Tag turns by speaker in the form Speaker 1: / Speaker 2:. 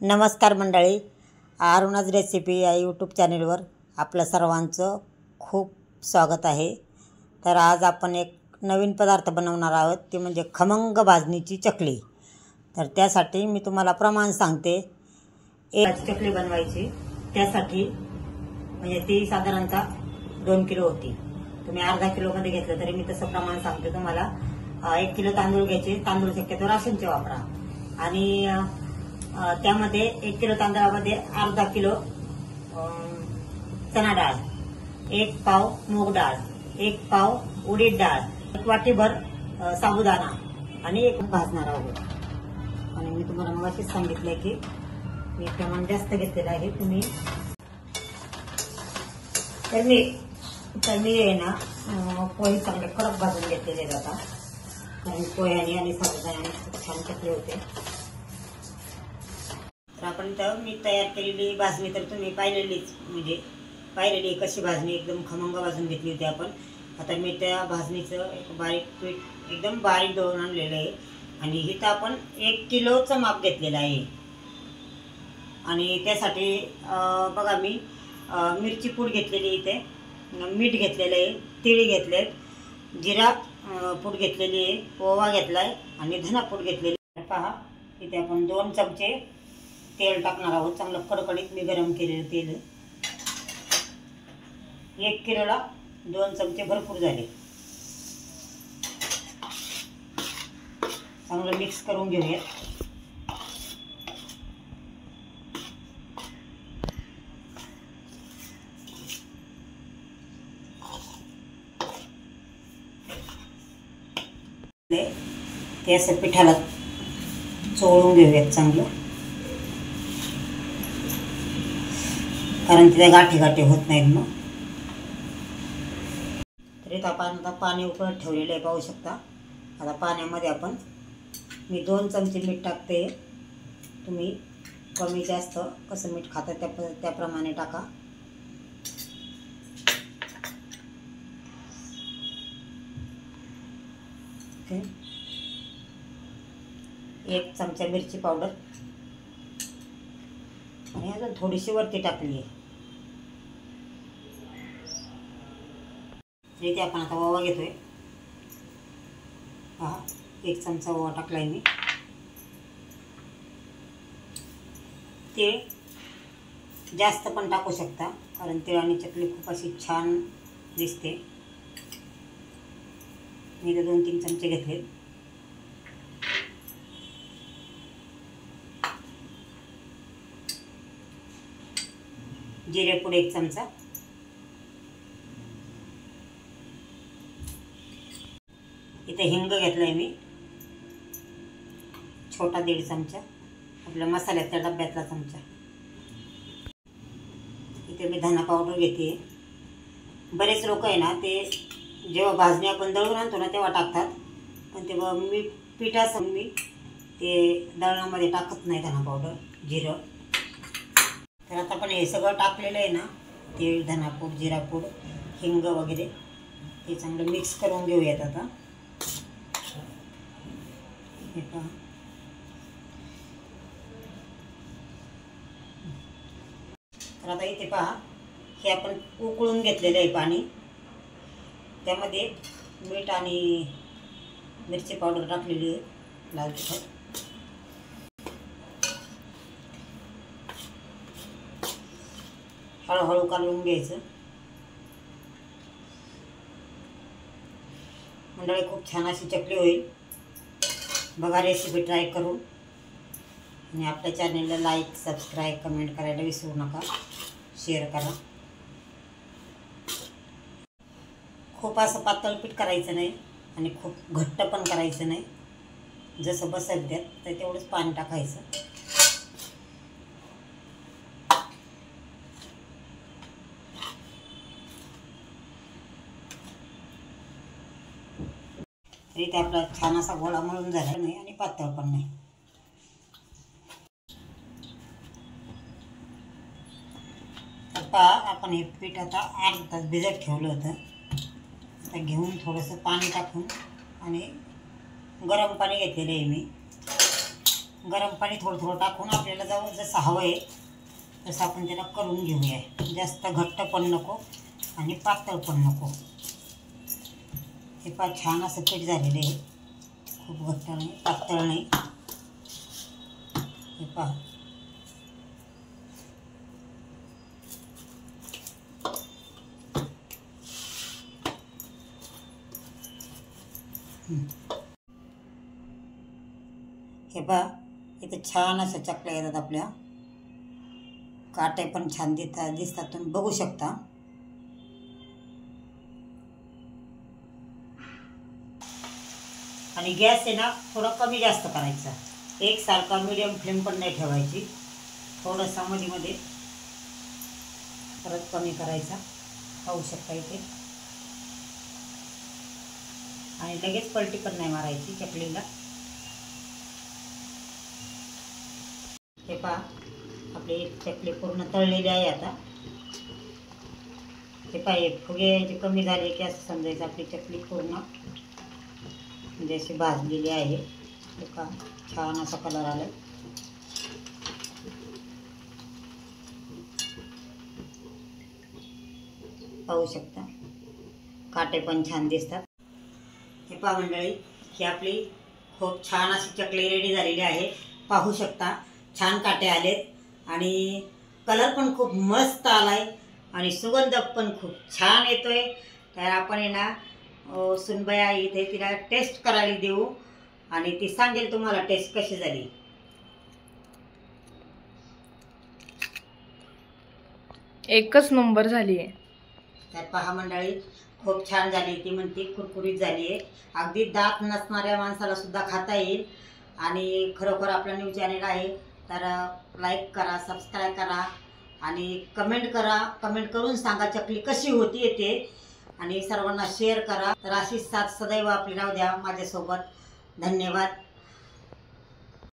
Speaker 1: नमस्कार मंडळी, अरुणाज रेसिपी या यूट्यूब चॅनलवर आपल्या सर्वांचं खूप स्वागत आहे। तर आज आपण एक नवीन पदार्थ बनवणार आहोत, ते म्हणजे खमंग भाजणीची चकली। तर त्यासाठी मी तुम्हाला प्रमाण सांगते। एक चकली बनवायची, त्यासाठी म्हणजे ती साधारणतः 2 किलो होती। तुम्ही अर्धा किलो मध्ये घेतलं तरी मी तसं प्रमाण सांगते तुम्हाला। 1 किलो तांदूळ घ्यायचे, तांदूळ शक्यतो राशनचे वापरा। आणि त्यामध्ये 1 किलो तांदळामध्ये अर्धा किलो चना डाळ, 1 पाव मूग डाळ, 1 पाव उडीद डाळ, 1 वाटीभर साबुदाणा आणि एक भाजणार आहोत। आणि मी तुम्हाला मगाशीच सांगितलंय की मी प्रमाण जास्त घेतलेलं आहे। तुम्ही तर मी आहे ना पोहे चांगले कडक भाजून घेतलेले जातात, कारण पोह्याने आणि साबुदाण्याने खूप छान चकली होते। तर आपण तर मी तयार केलेली भाजणी तर तुम्ही पाहिलेलीच, म्हणजे पाहिलेली कशी भाजणी एकदम खमंग भाजून घेतली होती आपण। आता मी त्या भाजणीचं एक बारीक पीठ एकदम बारीक दळून आणलेलं आहे। आणि इथं आपण 1 किलोचं माप घेतलेलं आहे। आणि त्यासाठी बघा मी मिरची पूड घेतलेली, इथे मीठ घेतलेलं आहे, तिळ घेतलेत, जिरा पूड घेतलेली आहे, ओवा घेतलाय आणि धना पूड घेतलेली आहे। पहा इथे आपण 2 चमचे तेल टाकणार आहोत। चांगलं कडकडीत मी गरम केलेलं तेल। 1 किलोला 2 चमचे भरपूर झाले। चांगलं मिक्स करून घेऊया। ते असं पिठाला चोळून घेऊयात चांगलं, कारण तिथे गाठी गाठी होत नाहीत मग। तरी आपण आता पाणी उकळत ठेवलेलं आहे, पाहू शकता। आता पाण्यामध्ये मी 2 चमचे मीठ टाकते। तुम्ही कमी जास्त कसं मीठ खाता त्याप्रमाणे टाका। ओके, 1 चमचा मिरची पावडर आणि अजून थोडीशी वरती टाकली आहे। इथे आपण आता ओवा घेतोय। पहा 1 चमचा ओवा टाकलाय मी। तीळ जास्त पण टाकू शकता, कारण तिळाने चकली खूप अशी छान दिसते। मी इथे 2-3 चमचे घेतले। जिरे पूड 1 चमचा, इथे हिंग घेतलाय मी छोटा 1.5 चमचा, आपल्या मसाल्याच्या डब्यातला चमचा। इथे मी धना पावडर घेते। बरेच लोक आहे ना, ते जेव्हा भाजणी आपण दळून आणतो ना तेव्हा टाकतात, पण तेव्हा मी पिठासंग मी ते दळणामध्ये टाकत नाही धना पावडर, जिरं। तर आता आपण हे सगळं टाकलेलं आहे ना, तीळ, धनापूड, जिरापूड, हिंग वगैरे, हे चांगलं मिक्स करून घेऊयात आता। हे पहा, तर आता इथे पहा, हे आपण उकळून घेतलेलं आहे पाणी, त्यामध्ये मीठ आणि मिरची पावडर टाकलेली आहे, लाल तिखट। हळूहळू कालवून घ्यायचं। मंडळी खूप छान अशी चकली होईल, बघा रेसिपी ट्राय करून। आणि आपल्या चॅनलला लाईक, सबस्क्राईब, कमेंट करायला विसरू नका, शेअर करा। खूप असं पातळ पीठ करायचं नाही आणि खूप घट्ट पण करायचं नाही, जसं बसेल त्यात तर तेवढंच पाणी टाकायचं। इथे आपला छान असा गोळा मळून झाला नाही आणि पातळ पण नाही। तर पहा, आपण हे पीठ आता अर्धा तास भिजत ठेवलं होतं। आता घेऊन थोडंसं पाणी टाकून आणि गरम पाणी घेतलेलं आहे मी, गरम पाणी थोडं थोडं टाकून आपल्याला जसं हवं आहे तसं आपण त्याला करून घेऊया. जास्त घट्ट पण नको आणि पातळ पण नको. हे पहा छान असं पीठ झालेलं आहे. खूप घट्ट नाही, पातळ नाही. हे पहा हे पहा इथे छान असं चकल्या येतात आपल्या. काटे पण छान दिसतात तुम्ही बघू शकता. आणि गॅस आहे ना थोडा कमी जास्त करायचा. एकसारखा मीडियम फ्लेम पण नाही ठेवायची. थोडंसा मध्ये परत कमी करायचा. पाहू शकता इथे. आणि लगेच पलटी पण नाही मारायची चकलीला. हे पहा आपली चकली पूर्ण तळलेली आहे आता. हे पहा फुगे जे कमी झाले की असं समजायचं आपली चकली पूर्ण म्हणजे अशी भाजलेली आहे. हे पहा छान असा कलर आला. पाहू शकता काटे पण छान दिसतात. हे पहा मंडळी ही आपली खूप छान अशी चकली रेडी झालेली आहे. पाहू शकता छान काटे आलेत आणि कलर पण खूप मस्त आलाय आणि सुगंध पण खूप छान येतोय. तर आपण आहे ना सुनबाई आई इथे तिला टेस्ट करायला देऊ आणि ती सांगेल तुम्हाला टेस्ट कशी झाली.
Speaker 2: एकच नंबर झाली आहे.
Speaker 1: तर पहा मंडळी खूप छान झाली. ती म्हणते कुरकुरीत झाली आहे. अगदी दात नसणाऱ्या माणसाला सुद्धा खाता येईल. आणि खरोखर आपला न्यूज चॅनल आहे तर लाईक करा, सबस्क्राईब करा आणि कमेंट करा. कमेंट करून सांगा चकली कशी होती ते आणि सर्वांना शेअर करा. तर अशीच साथ सदैव आपली राहू द्या माझ्यासोबत. धन्यवाद.